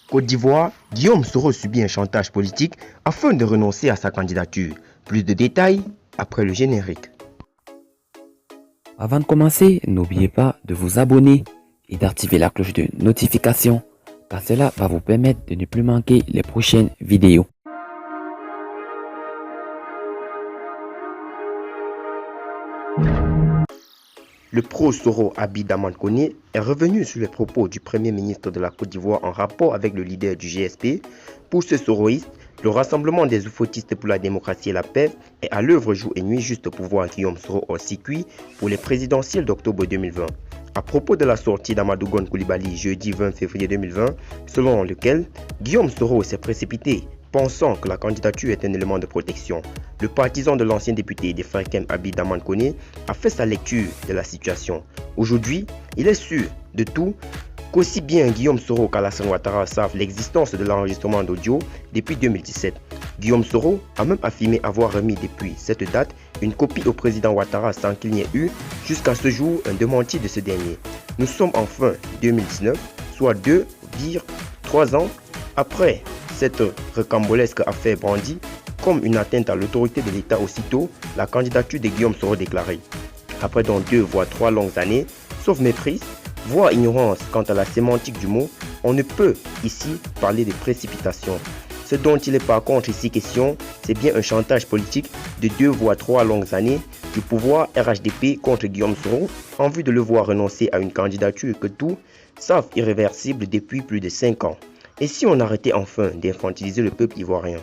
Côte d'Ivoire, Guillaume Soro subit un chantage politique afin de renoncer à sa candidature. Plus de détails après le générique. Avant de commencer, n'oubliez pas de vous abonner et d'activer la cloche de notification, car cela va vous permettre de ne plus manquer les prochaines vidéos. Le pro-Soro Abiy Daman Koné est revenu sur les propos du Premier ministre de la Côte d'Ivoire en rapport avec le leader du GSP. Pour ce soroïste, le rassemblement des oufoutistes pour la démocratie et la paix est à l'œuvre jour et nuit juste pour voir Guillaume Soro hors circuit pour les présidentielles d'octobre 2020. À propos de la sortie d'Amadou Gon Coulibaly jeudi 20 février 2020, selon lequel Guillaume Soro s'est précipité, pensant que la candidature est un élément de protection. Le partisan de l'ancien député des Fréquem Abiy Daman Koné a fait sa lecture de la situation. Aujourd'hui, il est sûr de tout qu'aussi bien Guillaume Soro qu'Alassane Ouattara savent l'existence de l'enregistrement d'audio depuis 2017. Guillaume Soro a même affirmé avoir remis depuis cette date une copie au président Ouattara sans qu'il n'y ait eu jusqu'à ce jour un démenti de ce dernier. Nous sommes en fin 2019, soit 3 ans après cette rocambolesque affaire brandie comme une atteinte à l'autorité de l'État. Aussitôt, la candidature de Guillaume Soro déclarée. Après donc 2 voire 3 longues années, sauf méprise, voire ignorance quant à la sémantique du mot, on ne peut ici parler de précipitation. Ce dont il est par contre ici question, c'est bien un chantage politique de 2 voire 3 longues années du pouvoir RHDP contre Guillaume Soro en vue de le voir renoncer à une candidature que tous savent irréversible depuis plus de 5 ans. Et si on arrêtait enfin d'infantiliser le peuple ivoirien?